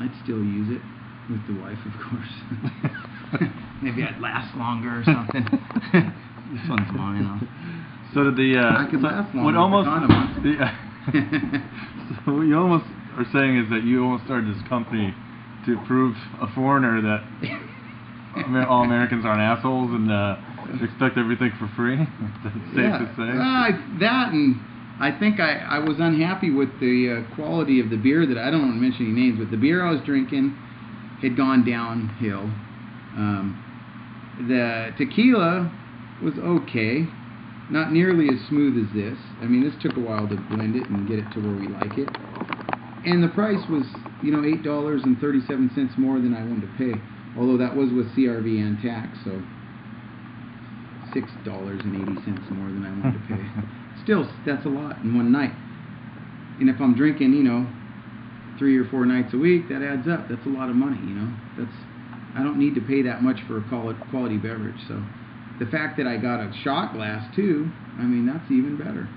I'd still use it with the wife, of course. Maybe I'd last longer or something. This one's mine. So did the I could last longer. So what you almost are saying is that you almost started this company to prove a foreigner that all Americans aren't assholes and expect everything for free. That's safe to say. That, and I think I was unhappy with the quality of the beer that I don't want to mention any names, but the beer I was drinking had gone downhill. The tequila was okay, not nearly as smooth as this. I mean, this took a while to blend it and get it to where we like it. And the price was, you know, $8.37 more than I wanted to pay. Although that was with CRV and tax, so $6.80 more than I wanted to pay. Still, that's a lot in one night. And if I'm drinking, you know, 3 or 4 nights a week, that adds up. That's a lot of money, you know. I don't need to pay that much for a quality beverage. So the fact that I got a shot glass too, I mean, that's even better.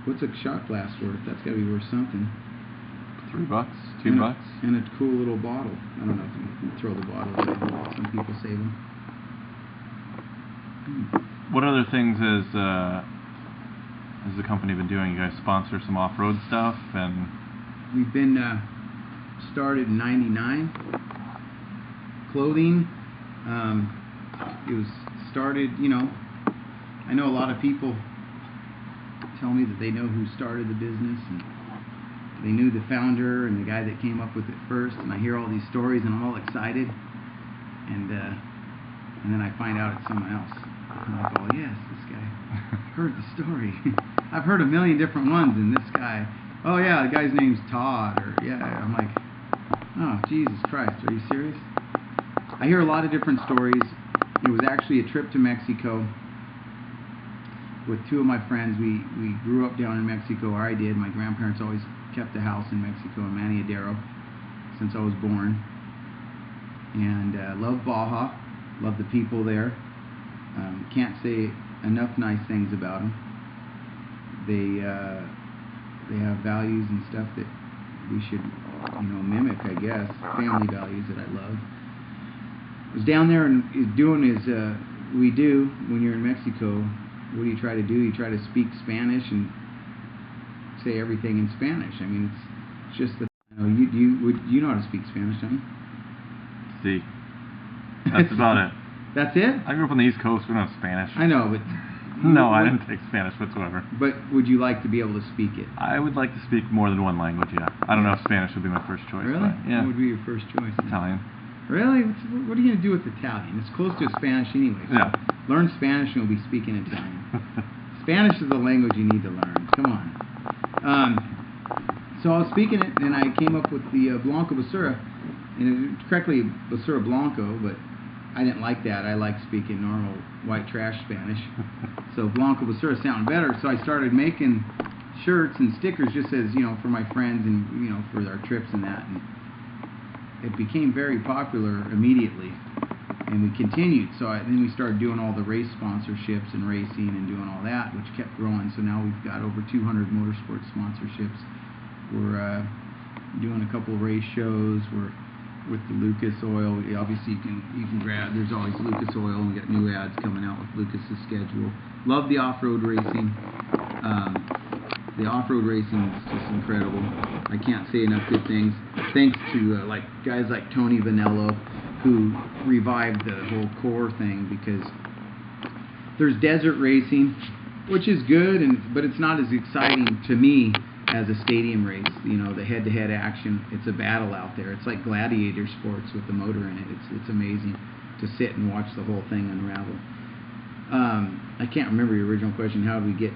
What's a shot glass worth? That's got to be worth something. $3, $2. And a cool little bottle. I don't know if you can throw the bottle away. Some people save them. What other things has the company been doing? You guys sponsor some off-road stuff, and we've been started in '99. Clothing. It was started. You know, I know a lot of people tell me that they know who started the business, and they knew the founder and the guy that came up with it first, and I hear all these stories and I'm all excited, and then I find out it's someone else. I'm like, oh yes, this guy heard the story. I've heard a million different ones, and this guy, oh yeah, the guy's name's Todd, or yeah, I'm like, oh Jesus Christ, are you serious? I hear a lot of different stories. It was actually a trip to Mexico with 2 of my friends. We grew up down in Mexico, or I did. My grandparents always kept a house in Mexico, in Maniadero, since I was born. And love Baja, love the people there. Can't say enough nice things about them. They have values and stuff that we should, you know, mimic, I guess. Family values that I love. I was down there and doing we do when you're in Mexico. What do you try to do? You try to speak Spanish and say everything in Spanish. I mean, it's just that, you know how to speak Spanish, don't you? See, that's about it. That's it? I grew up on the East Coast. We don't have Spanish. I know, but no, I didn't take Spanish whatsoever. But would you like to be able to speak it? I would like to speak more than one language. Yeah, I don't know if Spanish would be my first choice. Really? But, yeah. What would be your first choice? Italian. Really? What are you going to do with Italian? It's close to Spanish anyway. So yeah. Learn Spanish and you'll be speaking Italian. Spanish is the language you need to learn. Come on. So I was speaking it, and I came up with the Blanco Basura, and it's correctly Basura Blanco, but I didn't like that. I like speaking normal white trash Spanish. So Blanco Basura sounded better, so I started making shirts and stickers just as, you know, for my friends and, you know, for our trips and that. And it became very popular immediately, and we continued. So then we started doing all the race sponsorships and racing and doing all that, which kept growing. So now we've got over 200 motorsports sponsorships. We're doing a couple of race shows. We're with the Lucas Oil. Obviously, you can grab. There's always Lucas Oil, and we got new ads coming out with Lucas's schedule. Love the off-road racing. The off-road racing is just incredible. I can't say enough good things. Thanks to like guys like Tony Vanello, who revived the whole core thing, because there's desert racing, which is good, but it's not as exciting to me as a stadium race. You know, the head-to-head action. It's a battle out there. It's like gladiator sports with the motor in it. It's amazing to sit and watch the whole thing unravel. I can't remember your original question. How did we get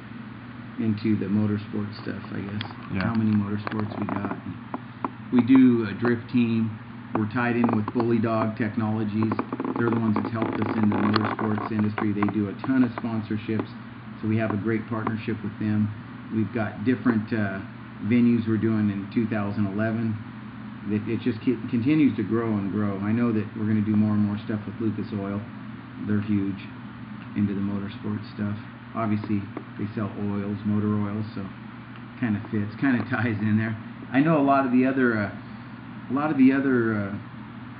into the motorsport stuff, I guess? Yeah. How many motorsports we got? We do a drift team. We're tied in with Bully Dog Technologies. They're the ones that helped us in the motorsports industry. They do a ton of sponsorships, so we have a great partnership with them. We've got different venues we're doing in 2011. It just continues to grow and grow. I know that we're going to do more and more stuff with Lucas Oil. They're huge into the motorsports stuff. Obviously, they sell oils, motor oils, so kind of fits, kind of ties in there. I know a lot of the other a lot of the other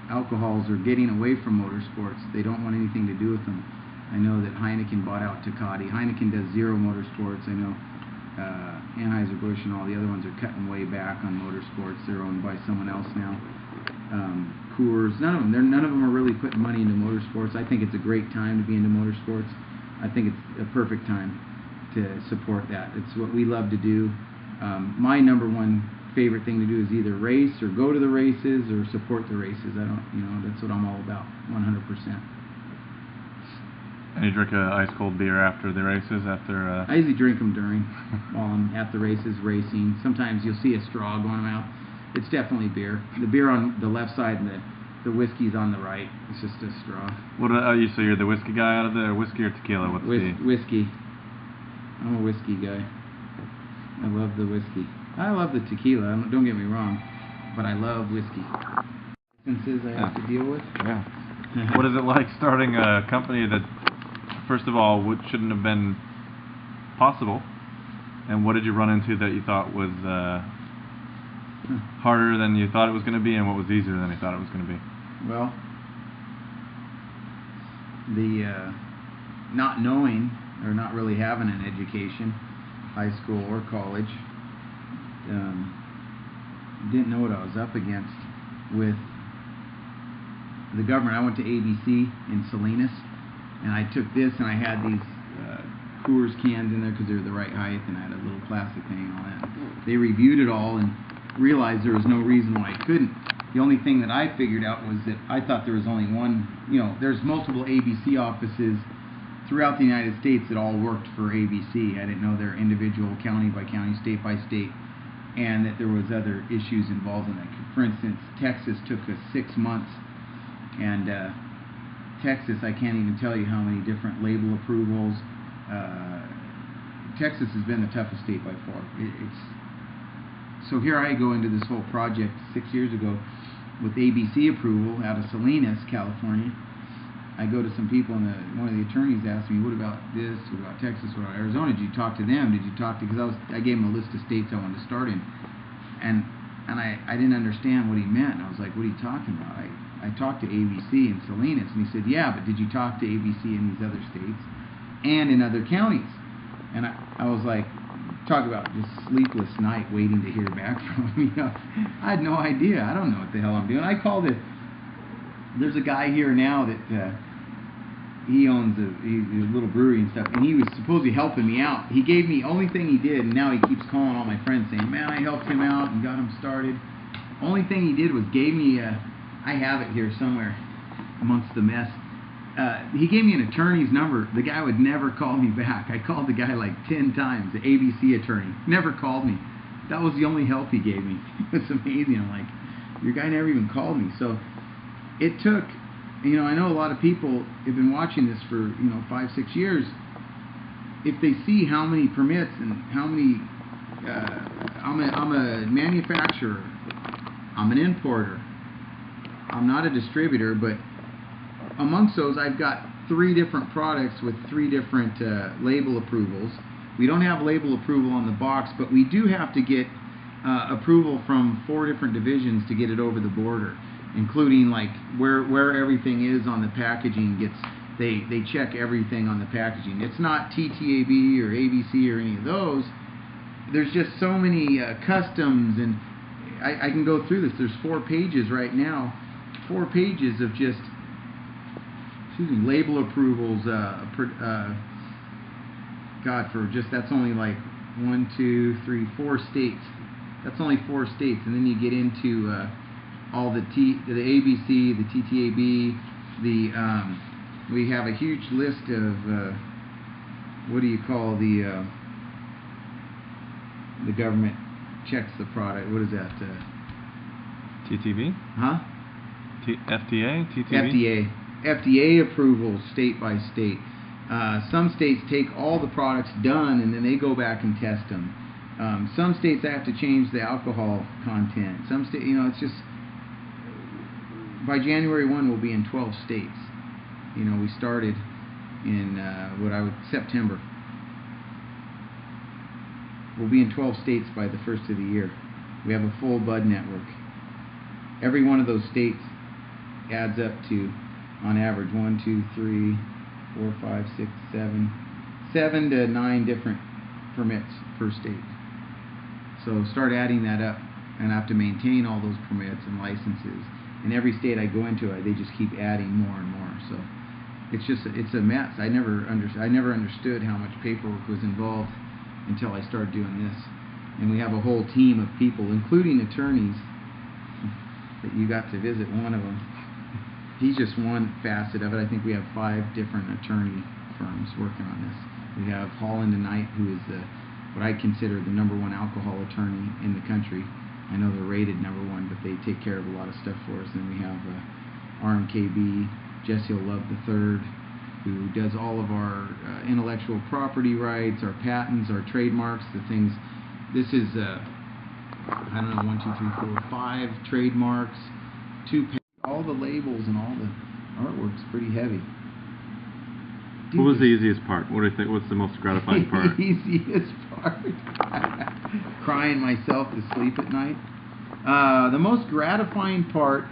alcohols are getting away from motorsports. They don't want anything to do with them. I know that Heineken bought out Tecate. Heineken does zero motorsports. I know Anheuser-Busch and all the other ones are cutting way back on motorsports. They're owned by someone else now. Coors, none of them are really putting money into motorsports. I think it's a great time to be into motorsports. I think it's a perfect time to support that. It's what we love to do. My number one favorite thing to do is either race or go to the races or support the races. That's what I'm all about, 100%. And you drink a ice cold beer after the races? I usually drink them during, while I'm at the races racing. Sometimes you'll see a straw going in my mouth. It's definitely beer. The beer on the left side and the whiskey's on the right. It's just a straw. What so you're the whiskey guy out of the whiskey or tequila? What's whiskey. I'm a whiskey guy. I love the whiskey. I love the tequila, don't get me wrong, but I love whiskey. Licenses I have to deal with. Yeah. What is it like starting a company that, first of all, shouldn't have been possible, and what did you run into that you thought was harder than you thought it was going to be, and what was easier than you thought it was going to be? Well, the not knowing or not really having an education, high school or college, didn't know what I was up against with the government. I went to ABC in Salinas, and I took this, and I had these Coors cans in there because they were the right height, and I had a little plastic thing and all that. They reviewed it all and realized there was no reason why I couldn't. The only thing that I figured out was that I thought there was only one, there's multiple ABC offices throughout the United States that all worked for ABC. I didn't know they're individual county by county, state by state, and that there was other issues involved in that. For instance, Texas took us 6 months, and Texas, I can't even tell you how many different label approvals. Texas has been the toughest state by far. So here I go into this whole project 6 years ago with ABC approval out of Salinas, California. I go to some people, and one of the attorneys asked me, what about this, what about Texas, what about Arizona? Did you talk to them? Did you talk to, because I gave him a list of states I wanted to start in, and I didn't understand what he meant. I was like, what are you talking about? I talked to ABC in Salinas, and he said, yeah, but did you talk to ABC in these other states and in other counties? And I was like, talk about just sleepless night waiting to hear back from him. I had no idea. I don't know what the hell I'm doing. I called it. There's a guy here now that he owns a little brewery and stuff, and he was supposedly helping me out. He gave me, only thing he did, and now he keeps calling all my friends saying, man, I helped him out and got him started. Only thing he did was gave me I have it here somewhere amongst the mess. He gave me an attorney's number. The guy would never call me back. I called the guy like 10 times, the ABC attorney. Never called me. That was the only help he gave me. It was amazing. I'm like, your guy never even called me. So it took, I know a lot of people have been watching this for, 5, 6 years. If they see how many permits and how many, I'm a manufacturer, I'm an importer, I'm not a distributor, but amongst those, I've got 3 different products with 3 different label approvals. We don't have label approval on the box, but we do have to get approval from 4 different divisions to get it over the border, including like where everything is on the packaging gets. They check everything on the packaging. It's not TTAB or ABC or any of those. There's just so many customs, and I can go through this. There's 4 pages right now, 4 pages of just label approvals. That's only like 1, 2, 3, 4 states. That's only 4 states, and then you get into all the ABC, the TTAB, we have a huge list of what do you call the government checks the product. What is that? TTB? Huh? FDA? TTB? FDA approval state by state. Some states take all the products done and then they go back and test them. Some states have to change the alcohol content. Some states, it's just, by January 1 we'll be in 12 states. We started in September. We'll be in 12 states by the first of the year. We have a full bud network. every one of those states adds up to, on average, 1, 2, 3, 4, 5, 6, 7 to 9 different permits per state. So start adding that up, and I have to maintain all those permits and licenses. In every state I go into, they just keep adding more and more. So it's a mess. I never understood how much paperwork was involved until I started doing this. And we have a whole team of people, including attorneys, that you got to visit one of them. He's just one facet of it. I think we have 5 different attorney firms working on this. We have Holland & Knight, who is what I consider the #1 alcohol attorney in the country. I know they're rated #1, but they take care of a lot of stuff for us. Then we have RMKB, Jesse Love III, who does all of our intellectual property rights, our patents, our trademarks, the things. This is, I don't know, 1, 2, 3, 4, 5 trademarks, 2 all the labels and all the artwork's pretty heavy. What was the easiest part? What do you think? What's the most gratifying part? The easiest part? Crying myself to sleep at night. The most gratifying part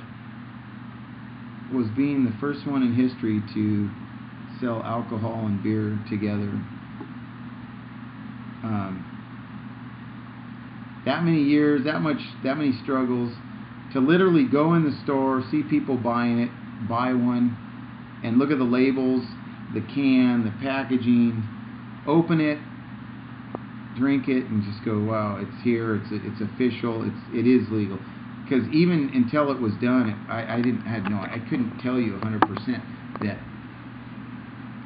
was being the first one in history to sell alcohol and beer together. That many years, that many struggles, to literally go in the store, see people buying it, buy one, and look at the labels, the can, the packaging, open it, drink it, and just go, wow, it's here, it's official, it is legal. Because even until it was done, I couldn't tell you 100% that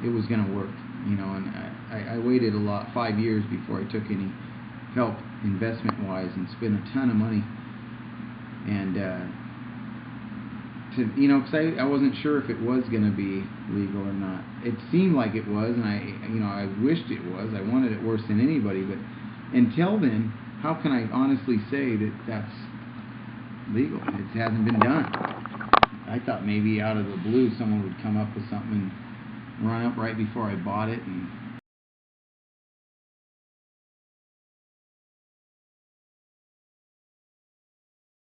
it was going to work, you know. And I waited 5 years before I took any help investment-wise and spent a ton of money. And because I wasn't sure if it was going to be legal or not. It seemed like it was, and I wished it was. I wanted it worse than anybody. But until then, how can I honestly say that that's legal? It hasn't been done. I thought maybe out of the blue someone would come up with something and run up right before I bought it and